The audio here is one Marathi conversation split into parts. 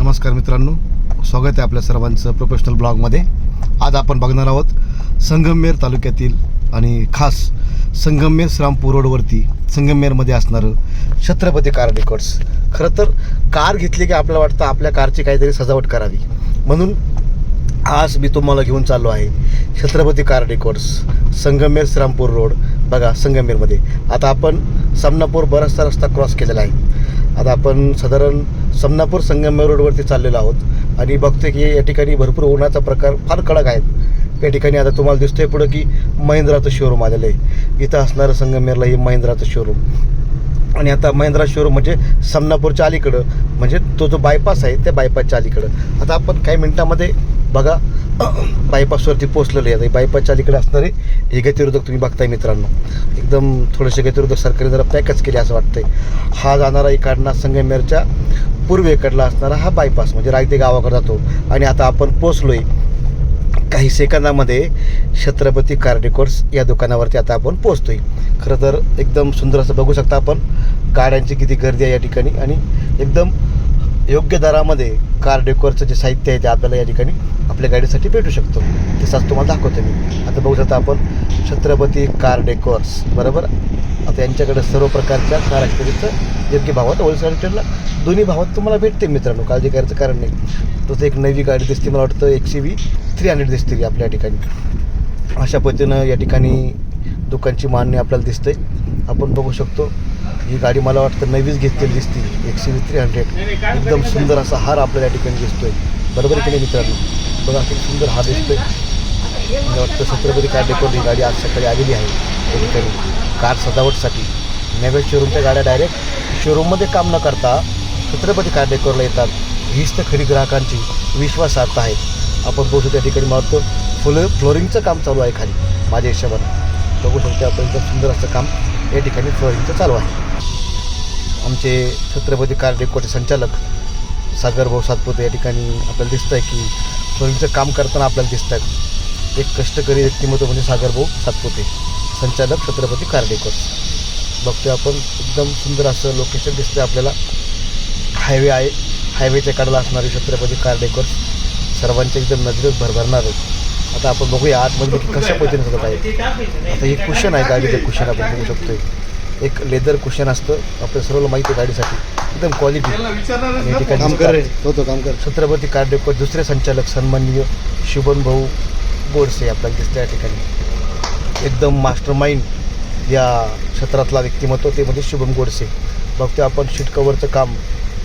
नमस्कार मित्रांनो, स्वागत आहे आपल्या सर्वांचं प्रोफेशनल ब्लॉगमध्ये. आज आपण बघणार आहोत संगमनेर तालुक्यातील आणि खास संगमनेर श्रीरामपूर रोडवरती संगमनेरमध्ये असणारं छत्रपती कार डेकोर्स. खरं तर कार घेतली की आपल्याला वाटतं आपल्या कारची काहीतरी सजावट करावी, म्हणून आज मी तुम्हाला घेऊन चाललो आहे Chhatrapati car decors, Sangamner Shrirampur road. बघा संगमनेरमध्ये आता आपण समनापूर बराचसा रस्ता क्रॉस केलेला आहे. आता आपण साधारण समनापूर संगमनेर रोडवरती चाललेलो आहोत आणि बघतोय की या ठिकाणी भरपूर उन्हाचा प्रकार फार कडक आहेत. या ठिकाणी आता तुम्हाला दिसतंय पुढं की महिंद्राचं शोरूम आलेलं आहे. इथं असणारं संगमनेरला हे महिंद्राचं शोरूम, आणि आता महिंद्रा शोरूम म्हणजे समनापूरच्या अलीकडं, म्हणजे तो जो बायपास आहे त्या बायपासच्या अलीकडं. आता आपण काही मिनटामध्ये बघा बायपासवरती पोचलेलं आहे. बायपासच्या अलीकडे असणारे हे गतिरोधक तुम्ही बघताय मित्रांनो, एकदम थोडेसे गतिरोधक सरकारी जरा पॅकच केले असं वाटतंय. हा जाणारा इकडनं संगमनेरच्या पूर्वेकडला असणारा हा बायपास म्हणजे रायते गावाकडे जातो. आणि आता आपण पोचलोय काही सेकंदामध्ये छत्रपती कार डेकोर्स या दुकानावरती आता आपण पोचतोय. खरं तर एकदम सुंदर असं बघू शकता आपण गाड्यांची किती गर्दी आहे या ठिकाणी, आणि एकदम योग्य दरामध्ये कार डेकोरचं जे साहित्य आहे ते आपल्याला या ठिकाणी आपल्या गाडीसाठी भेटू शकतो. तसाच तुम्हाला दाखवतो मी. आता बघू शकता आपण छत्रपती कार डेकोर्स, बरोबर. आता यांच्याकडे सर्व प्रकारच्या कार ॲक्सेसरीजचं योग्य भावात होलसेल रिटेलला दोन्ही भावात तुम्हाला भेटते मित्रांनो, काळजी करायचं कारण नाही. तसं एक नवी गाडी दिसते, मला वाटतं XCV 300 दिसते आपल्या ठिकाणी. अशा पद्धतीनं या ठिकाणी दुकानची मांडणी आपल्याला दिसते. आपण बघू शकतो ही गाडी मला वाटतं नवीच घेतलेली दिसते, XCV 300. एकदम सुंदर असा हार आपल्याला या ठिकाणी दिसतोय, बरोबर की नाही मित्रांनो. बघा किती सुंदर हार दिसतोय. मला वाटतं छत्रपती कार डेकोर ही गाडी आज सकाळी आलेली आहे या ठिकाणी कार सजावटसाठी. नव्या शोरूमच्या गाड्या डायरेक्ट शोरूममध्ये काम न करता छत्रपती कार डेकोरला येतात. हीच तर खरी ग्राहकांची विश्वासार्हता आहे. आपण बघू शकतो या ठिकाणी मला वाटतं फ्लोरिंगचं काम चालू आहे खाली माझ्या हिशोबानं. बघू शकतो आपण एकदम सुंदर असं काम या ठिकाणी फ्लोरिंगचं चालू आहे. आमचे छत्रपती कार डेकोरचे संचालक सागरभाऊ सातपुते या ठिकाणी आपल्याला दिसतं आहे की फ्लोरिंगचं काम करताना आपल्याला दिसत आहेत. एक कष्टकरी व्यक्तिमत्व म्हणजे सागरभाऊ सातपुते, संचालक छत्रपती कार डेकोर्स. बघतोय आपण एकदम सुंदर असं लोकेशन दिसतं आपल्याला. हायवे आहे, हायवेच्या कडेला असणारे छत्रपती कार डेकोर्स सर्वांच्या एकदम नजरेत भरभरणार आहेत. आता आपण बघूया आतमध्ये की कशा पद्धतीने सगळं आहे. आता हे कुशन आहे गाडीचं, कुशन आपण बघू शकतोय. एक लेदर कुशन असतं, आपल्या सर्वांना माहिती आहे गाडीसाठी, एकदम क्वालिटी. या ठिकाणी छत्रपती कार डेकोर दुसरे संचालक सन्माननीय शुभम भाऊ गोडसे आपल्याला दिसतं या ठिकाणी. एकदम मास्टर माइंड या क्षेत्रातला व्यक्तिमत्व ते म्हणजे शुभम गोडसे. बघतो आपण शीट कवरचं काम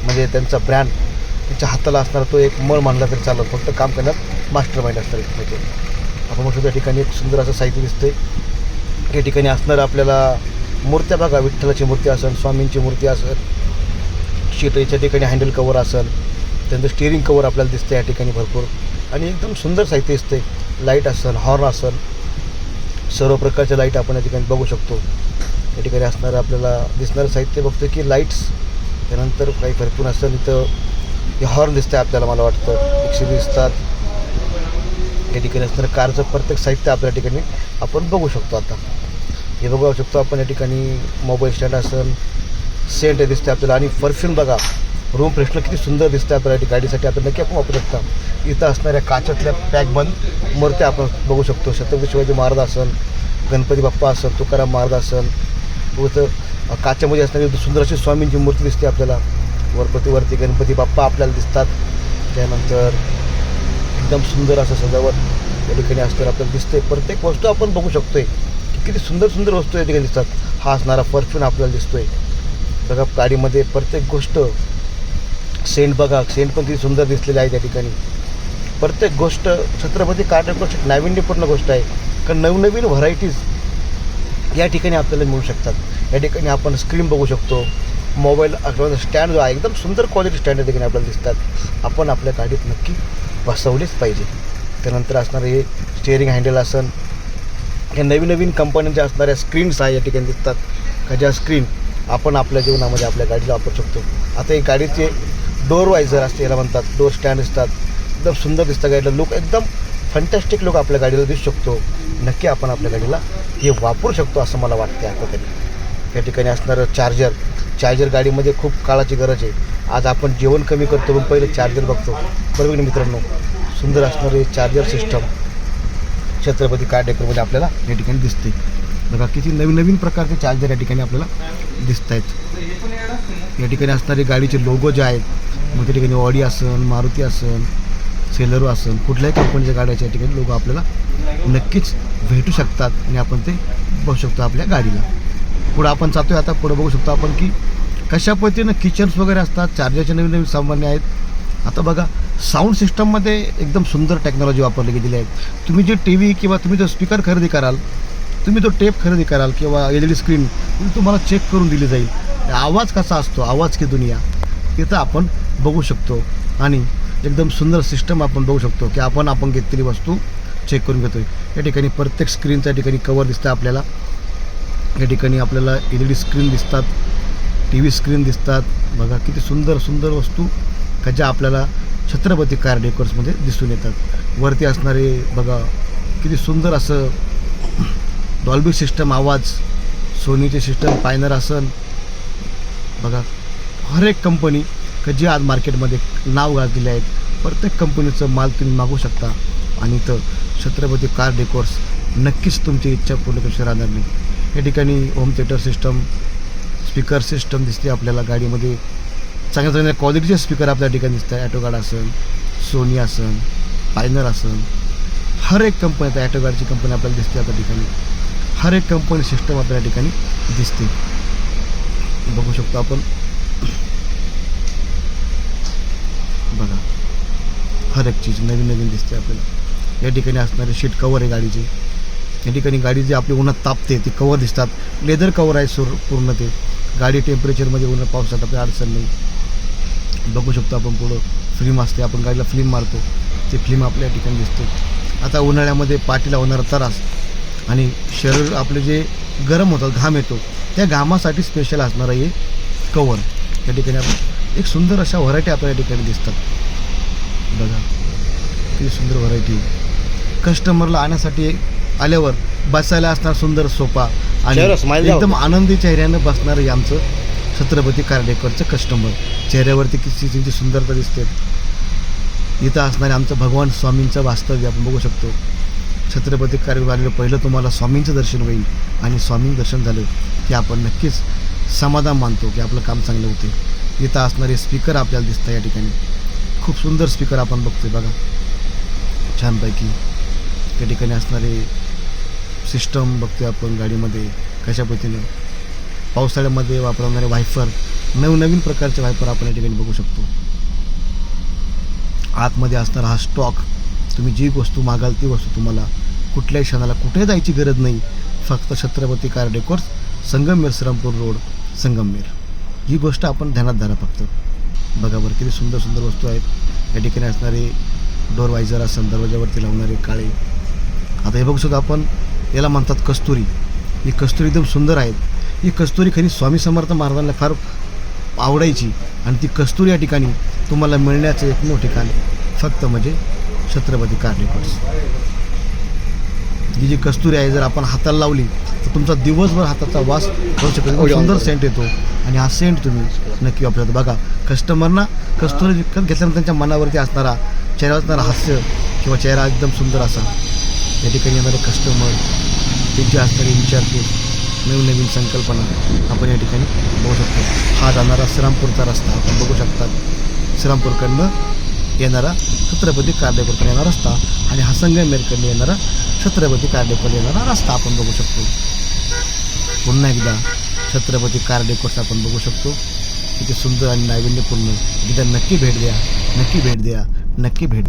म्हणजे त्यांचा ब्रँड त्यांच्या हाताला असणारा तो एक मळ मानला तरी चालत, फक्त काम करण्यात मास्टर माइंड असणार व्यक्तिमत्व. आपण बघतो या ठिकाणी एक सुंदर असं साहित्य दिसतंय. या ठिकाणी असणारं आपल्याला मूर्त्या बघा, विठ्ठलाची मूर्ती असेल, स्वामींची मूर्ती असेल, शीटच्या ठिकाणी हँडल कवर असेल, त्यानंतर स्टिअरिंग कवर आपल्याला दिसतं या ठिकाणी भरपूर, आणि एकदम सुंदर साहित्य दिसतंय. लाईट असेल, हॉर्न असेल, सर्व प्रकारच्या लाईट आपण या ठिकाणी बघू शकतो. या ठिकाणी असणारं आपल्याला दिसणारं साहित्य बघतो की लाईट्स, त्यानंतर काही भरपूर असेल. इथं हे हॉर्न दिसतं आपल्याला, मला वाटतं XCV दिसतात. या ठिकाणी असणारं कारचं प्रत्येक साहित्य आपल्या ठिकाणी आपण बघू शकतो. आता हे बघू शकतो आपण या ठिकाणी मोबाईल स्टँड असेल, सेंट दिसते आपल्याला, आणि परफ्यूम बघा, रूम फ्रेशनर किती सुंदर दिसतं आपल्याला. गाडीसाठी आपण नक्की आपण वापरू शकता. इथं असणाऱ्या काचातल्या पॅकबंद मूर्त्या आपण बघू शकतो. छत्रपती शिवाजी महाराज असेल, गणपती बाप्पा असेल, तुकाराम महाराज असेल. इथं काचामध्ये असणारी सुंदर अशी स्वामींची मूर्ती दिसते आपल्याला. वरती गणपती बाप्पा आपल्याला दिसतात. त्यानंतर एकदम सुंदर असं सजावट या ठिकाणी असतं आपल्याला दिसतंय. प्रत्येक वस्तू आपण बघू शकतोय किती सुंदर सुंदर वस्तू या ठिकाणी दिसतात. हा असणारा परफ्यूम आपल्याला दिसतोय बघा गाडीमध्ये. प्रत्येक गोष्ट, सेंट बघा, सेंट पण किती सुंदर दिसलेले आहे त्या ठिकाणी. प्रत्येक गोष्ट छत्रपती कार डेकोर्स एक नाविन्यपूर्ण गोष्ट आहे, कारण नवनवीन व्हरायटीज या ठिकाणी आपल्याला मिळू शकतात. या ठिकाणी आपण स्क्रीन बघू शकतो, मोबाईल स्टँड जो आहे एकदम सुंदर क्वालिटी स्टँड या ठिकाणी आपल्याला दिसतात. आपण आपल्या गाडीत नक्की बसवलेच पाहिजे. त्यानंतर असणारे हे स्टिअरिंग हँडल असेल, हे नवीन कंपन्यांच्या असणाऱ्या स्क्रीन्स आहे या ठिकाणी दिसतात, का ज्या स्क्रीन आपण आपल्या जीवनामध्ये आपल्या गाडीला वापरू शकतो. आता ही गाडीचे डोअर वायझर असते, याला म्हणतात डोअर स्टँड असतात, एकदम सुंदर दिसतं गाडीला. लुक एकदम फंटॅस्टिक लुक आपल्या गाडीला दिसू शकतो. नक्की आपण आपल्या गाडीला हे वापरू शकतो असं मला वाटते आता तरी. या ठिकाणी असणारं चार्जर गाडीमध्ये खूप काळाची गरज आहे. आज आपण जेवण कमी करतो पण पहिलं चार्जर बघतो, बरोबर ना मित्रांनो. सुंदर असणारे चार्जर सिस्टम छत्रपती कार डेकोरमध्ये आपल्याला या ठिकाणी दिसते. बघा किती नवीन नवीन प्रकारचे चार्जर या ठिकाणी आपल्याला दिसत आहेत. या ठिकाणी असणारे गाडीचे लोगो जे आहेत, मग त्या ठिकाणी ऑडी असन, मारुती असन, सेलेरो असन, कुठल्याही कंपनीच्या गाड्याच्या या ठिकाणी लोगो आपल्याला नक्कीच भेटू शकतात आणि आपण ते बघू शकतो आपल्या गाडीला. पुढं आपण जातोय, आता पुढं बघू शकतो आपण की कशा पद्धतीनं किचन्स वगैरे असतात, चार्जरचे नवीन नवीन सामान्य आहेत. आता बघा साऊंड सिस्टममध्ये एकदम सुंदर टेक्नॉलॉजी वापरली गेलेली आहे. तुम्ही जे टी व्ही किंवा तुम्ही जो स्पीकर खरेदी कराल, तुम्ही तो टेप खरेदी कराल किंवा LED स्क्रीन तुम्हाला चेक करून दिली जाईल. आवाज कसा असतो, आवाज की दुनिया, तिथं आपण बघू शकतो. आणि एकदम सुंदर सिस्टम आपण बघू शकतो की आपण घेतलेली वस्तू चेक करून घेतो आहे. या ठिकाणी प्रत्येक स्क्रीनच्या ठिकाणी कवर दिसतं आपल्याला. या ठिकाणी आपल्याला LED स्क्रीन दिसतात, TV स्क्रीन दिसतात. बघा किती सुंदर सुंदर वस्तू का ज्या आपल्याला छत्रपती कार डेकोर्समध्ये दिसून येतात. वरती असणारे बघा किती सुंदर असं डॉल्बी सिस्टम आवाज, सोनीचे सिस्टम, पायनर असन. बघा हर एक कंपनी का जी आज मार्केटमध्ये नाव गाजलेले आहेत, प्रत्येक कंपनीचं माल तुम्ही मागू शकता. आणि इथं छत्रपती कार डेकोर्स नक्कीच तुमची इच्छा पूर्ण कशी राहणार नाही. या ठिकाणी home theatre system, speaker system दिसते आपल्याला गाडीमध्ये. चांगल्या चांगल्या क्वालिटीचे स्पीकर आपल्या ठिकाणी दिसतात. ॲटोगार्ड असन, सोनी असन, पायनर असन, हर एक कंपनी, आता ॲटोगार्डची कंपनी आपल्याला दिसते आता ठिकाणी. हर एक कंपनी सिस्टम आपल्या ठिकाणी दिसते, बघू शकतो आपण. बघा हर एक चीज नवीन नवीन दिसते आपल्याला. या ठिकाणी असणारे शीट कवर आहे गाडीचे. या ठिकाणी गाडी जी आपली उन्हात तापते ती कवर दिसतात. लेदर कवर आहे पूर्ण ते. गाडी टेम्परेचरमध्ये उन्हात पावसात आपल्या अडचण नाही. बघू शकतो आपण. पुढं फिल्म असते, आपण गाडीला फिल्म मारतो, ते फिल्म आपल्या ठिकाणी दिसते. आता उन्हाळ्यामध्ये पाठीला होणारा त्रास आणि शरीर आपले जे गरम होतात, घाम येतो, त्या घामासाठी स्पेशल असणारं हे कवर. या ठिकाणी आपण एक सुंदर अशा व्हरायटी आपल्या ठिकाणी दिसतात. बघा किती सुंदर व्हरायटी. कस्टमरला आणण्यासाठी आल्यावर बसायला असणार सुंदर सोफा आणि एकदम आनंदी चेहऱ्यानं बसणार हे आमचं छत्रपती कार डेकोरचं कस्टमर. चेहऱ्यावरती किती त्यांची सुंदरता दिसते. इथं असणारे आमचं भगवान स्वामींचं वास्तव्य आपण बघू शकतो. छत्रपती कार आलेलं पहिलं तुम्हाला स्वामींचं दर्शन होईल आणि स्वामींचं दर्शन झालं की आपण नक्कीच समाधान मानतो की आपलं काम चांगलं होते. इथं असणारे स्पीकर आपल्याला दिसतं. या ठिकाणी खूप सुंदर स्पीकर आपण बघतोय बघा छानपैकी. त्या ठिकाणी असणारे सिस्टम बघतोय आपण गाडीमध्ये कशा पद्धतीने. पावसाळ्यामध्ये वापरणारे वायफर, नवनवीन प्रकारचे वायफर आपण या ठिकाणी बघू शकतो. आतमध्ये असणारा हा स्टॉक, तुम्ही जी वस्तू मागाल ती वस्तू तुम्हाला कुठल्याही क्षणाला कुठे जायची गरज नाही. फक्त Chhatrapati car decors, Sangamner Shrirampur road, Sangamner. ही गोष्ट आपण ध्यानात धरा फक्त. बघा बरं किती सुंदर सुंदर वस्तू आहेत. या ठिकाणी असणारे डोर वायझर असेल, दरवाजावरती लावणारे काळे. आता हे बघू शकतो आपण, याला म्हणतात कस्तुरी. ही कस्तुरी एकदम सुंदर आहेत. ही कस्तुरी खरी स्वामी समर्थ महाराजांना फार आवडायची आणि ती कस्तुरी या ठिकाणी तुम्हाला मिळण्याचं एकमेव ठिकाण फक्त म्हणजे छत्रपती कार डेकोर्स. ही जी कस्तुरी आहे जर आपण हाताला लावली तर तुमचा दिवसभर हाताचा वास करू शकतो. सुंदर सेंट येतो आणि हा सेंट तुम्ही नक्की वापरतो. बघा कस्टमरना कस्तुरी विकत घेतल्यानंतर त्यांच्या मनावरती असणारा, चेहऱ्यावर असणारा हास्य किंवा चेहरा एकदम सुंदर असा. या ठिकाणी येणारे कस्टमर, त्यांची असणारी विचारपूस, नवीन नवीन संकल्पना आपण या ठिकाणी बघू शकतो. हा जाणारा श्रीरामपूरचा रस्ता आपण बघू शकतात. श्रीरामपूरकडनं येणारा छत्रपती कार डेकोरकडे येणारा रस्ता आणि हा संगमनेरकडनं येणारा छत्रपती कार डेकोरकडे येणारा रस्ता आपण बघू शकतो. पुन्हा एकदा छत्रपती कार डेकोर्स आपण बघू शकतो. किती सुंदर आणि नाविन्यपूर्ण. एकदा नक्की भेट द्या, नक्की भेट द्या, नक्की भेट